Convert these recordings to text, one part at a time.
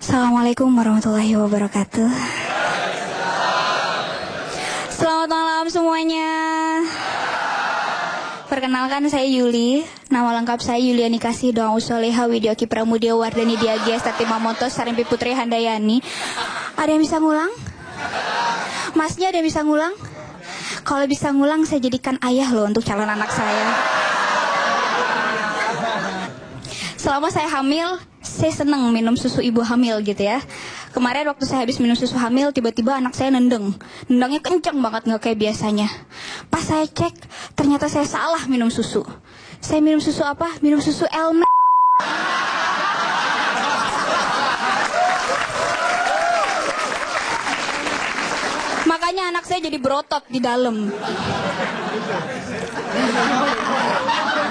Assalamualaikum warahmatullahi wabarakatuh. Selamat malam semuanya. Perkenalkan, saya Yuli. Nama lengkap saya Yuliani Kasih Doang Usoleha Widyoki Pramudia Wardani Diagia Stati Mamoto Sarimpi Putri Handayani. Ada yang bisa ngulang? Masnya ada yang bisa ngulang? Kalau bisa ngulang, saya jadikan ayah loh untuk calon anak saya. Selama saya hamil, saya seneng minum susu ibu hamil gitu ya. Kemarin waktu saya habis minum susu hamil, tiba-tiba anak saya nendang. Nendangnya kenceng banget, nggak kayak biasanya. Pas saya cek, ternyata saya salah minum susu. Saya minum susu apa? Minum susu Elme. Makanya anak saya jadi berotot di dalam.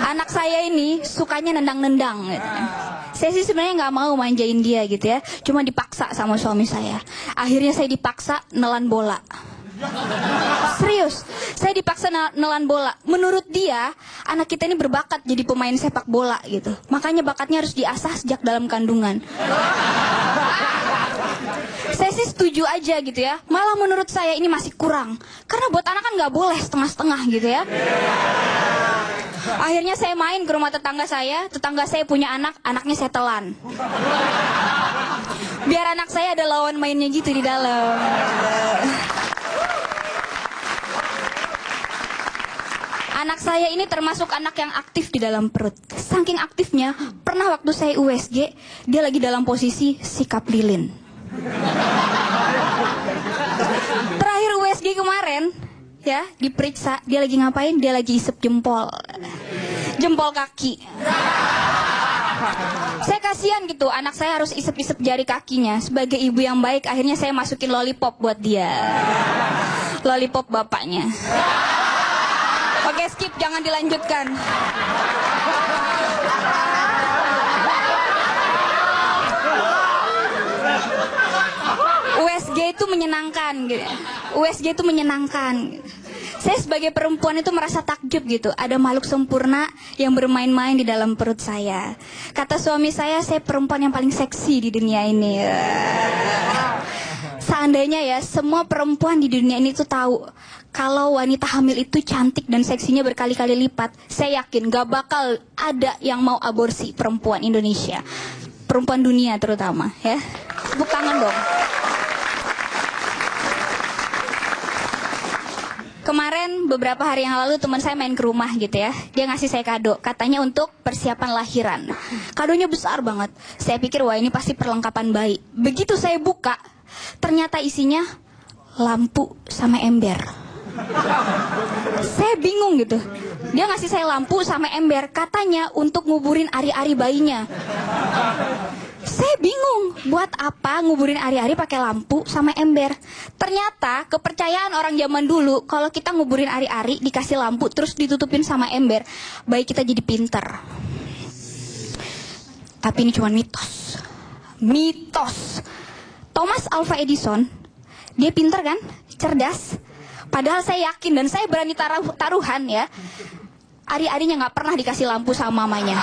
Anak saya ini sukanya nendang-nendang gitu. Saya sih sebenarnya nggak mau manjain dia gitu ya, cuma dipaksa sama suami saya. Akhirnya saya dipaksa nelan bola. Serius, saya dipaksa nelan bola. Menurut dia, anak kita ini berbakat jadi pemain sepak bola gitu. Makanya bakatnya harus diasah sejak dalam kandungan. Saya sih setuju aja gitu ya. Malah menurut saya ini masih kurang. Karena buat anak kan nggak boleh setengah-setengah gitu ya. Akhirnya saya main ke rumah tetangga saya punya anak, anaknya saya telan. Biar anak saya ada lawan mainnya gitu di dalam. Anak saya ini termasuk anak yang aktif di dalam perut. Saking aktifnya, pernah waktu saya USG, dia lagi dalam posisi sikap lilin. Terakhir USG kemarin, ya, diperiksa, dia lagi ngapain? Dia lagi isep jempol kaki. Saya kasihan gitu, anak saya harus isep-isep jari kakinya. Sebagai ibu yang baik, akhirnya saya masukin lollipop buat dia. Lollipop bapaknya. Oke, skip, jangan dilanjutkan. USG itu menyenangkan gitu. USG itu menyenangkan. Saya sebagai perempuan itu merasa takjub gitu. Ada makhluk sempurna yang bermain-main di dalam perut saya. Kata suami saya perempuan yang paling seksi di dunia ini. Seandainya ya, semua perempuan di dunia ini tuh tahu kalau wanita hamil itu cantik dan seksinya berkali-kali lipat, saya yakin gak bakal ada yang mau aborsi perempuan Indonesia. Perempuan dunia terutama ya. Tepuk tangan dong. Kemarin beberapa hari yang lalu teman saya main ke rumah gitu ya. Dia ngasih saya kado, katanya untuk persiapan lahiran. Kadonya besar banget. Saya pikir wah ini pasti perlengkapan bayi. Begitu saya buka, ternyata isinya lampu sama ember. Saya bingung gitu. Dia ngasih saya lampu sama ember, katanya untuk nguburin ari-ari bayinya. Saya bingung, buat apa nguburin ari-ari pakai lampu sama ember? Ternyata kepercayaan orang zaman dulu, kalau kita nguburin ari-ari dikasih lampu terus ditutupin sama ember, bayi kita jadi pinter. Tapi ini cuma mitos. Mitos. Thomas Alva Edison, dia pinter kan? Cerdas. Padahal saya yakin dan saya berani taruhan ya, ari-arinya nggak pernah dikasih lampu sama mamanya.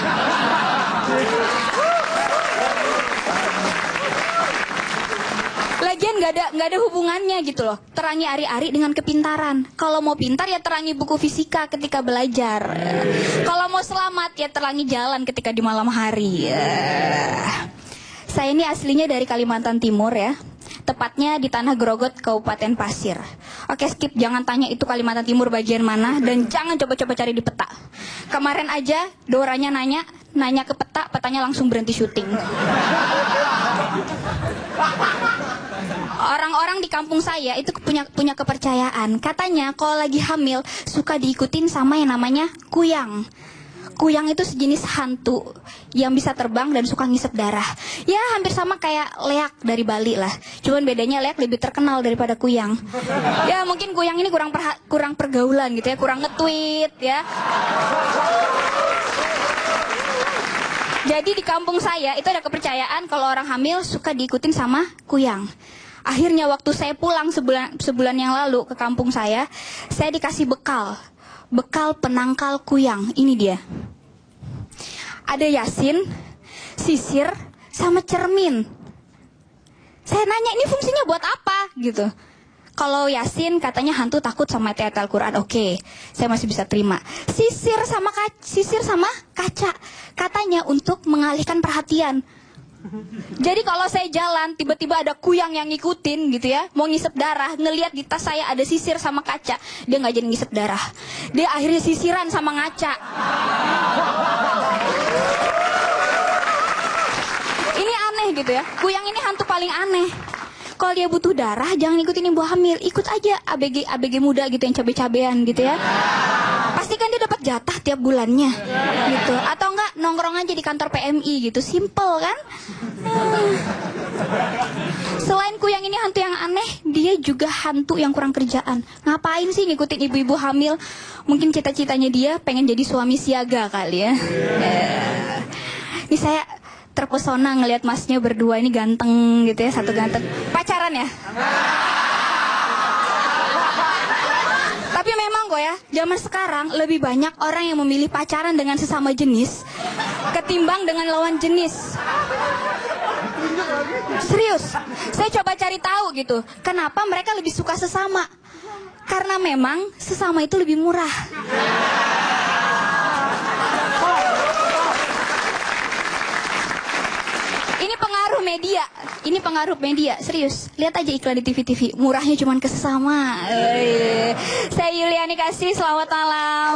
Lagian nggak ada hubungannya gitu loh. Terangi ari-ari dengan kepintaran. Kalau mau pintar ya terangi buku fisika ketika belajar. Kalau mau selamat ya terangi jalan ketika di malam hari. Saya ini aslinya dari Kalimantan Timur ya. Tepatnya di Tanah Grogot, Kabupaten Pasir. Oke, skip, jangan tanya itu Kalimantan Timur bagian mana. Dan jangan coba-coba cari di peta. Kemarin aja Doranya nanya ke peta, petanya langsung berhenti syuting. Orang-orang di kampung saya itu punya kepercayaan. Katanya kalau lagi hamil suka diikutin sama yang namanya kuyang. Kuyang itu sejenis hantu yang bisa terbang dan suka ngisep darah. Ya hampir sama kayak leak dari Bali lah. Cuman bedanya leak lebih terkenal daripada kuyang. Ya mungkin kuyang ini kurang pergaulan gitu ya, kurang nge-tweet ya. Jadi di kampung saya itu ada kepercayaan kalau orang hamil suka diikutin sama kuyang. Akhirnya waktu saya pulang sebulan yang lalu ke kampung saya dikasih bekal penangkal kuyang. Ini dia. Ada Yasin, sisir, sama cermin. Saya nanya, ini fungsinya buat apa gitu. Kalau Yasin katanya hantu takut sama ayat Al-Quran, oke, saya masih bisa terima. Sisir sama kaca katanya untuk mengalihkan perhatian. Jadi kalau saya jalan, tiba-tiba ada kuyang yang ngikutin gitu ya, mau ngisep darah, ngelihat di tas saya ada sisir sama kaca, dia nggak jadi ngisep darah, dia akhirnya sisiran sama ngaca. Ini aneh gitu ya, kuyang ini hantu paling aneh. Kalau dia butuh darah, jangan ikutin ibu hamil, ikut aja ABG muda gitu yang cabe-cabean gitu ya. Pastikan dia dapat jatah tiap bulannya gitu. Atau enggak nongkrong aja di kantor PMI gitu, simple kan? Selain kuyang ini hantu yang aneh, dia juga hantu yang kurang kerjaan. Ngapain sih ngikutin ibu-ibu hamil? Mungkin cita-citanya dia pengen jadi suami siaga kali ya. Ini saya terpesona ngelihat masnya berdua ini ganteng gitu ya, satu ganteng. Pacaran ya? Tapi memang kok ya, zaman sekarang lebih banyak orang yang memilih pacaran dengan sesama jenis ketimbang dengan lawan jenis. Serius, saya coba cari tahu gitu, kenapa mereka lebih suka sesama? Karena memang sesama itu lebih murah. Ini pengaruh media, serius. Lihat aja iklan di TV-TV, murahnya cuma ke sesama. Saya Yuliani Kasih, selamat malam.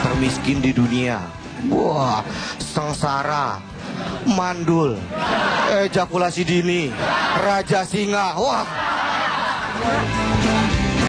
Termiskin di dunia, wah, sengsara, mandul, ejakulasi dini, raja singa, wah.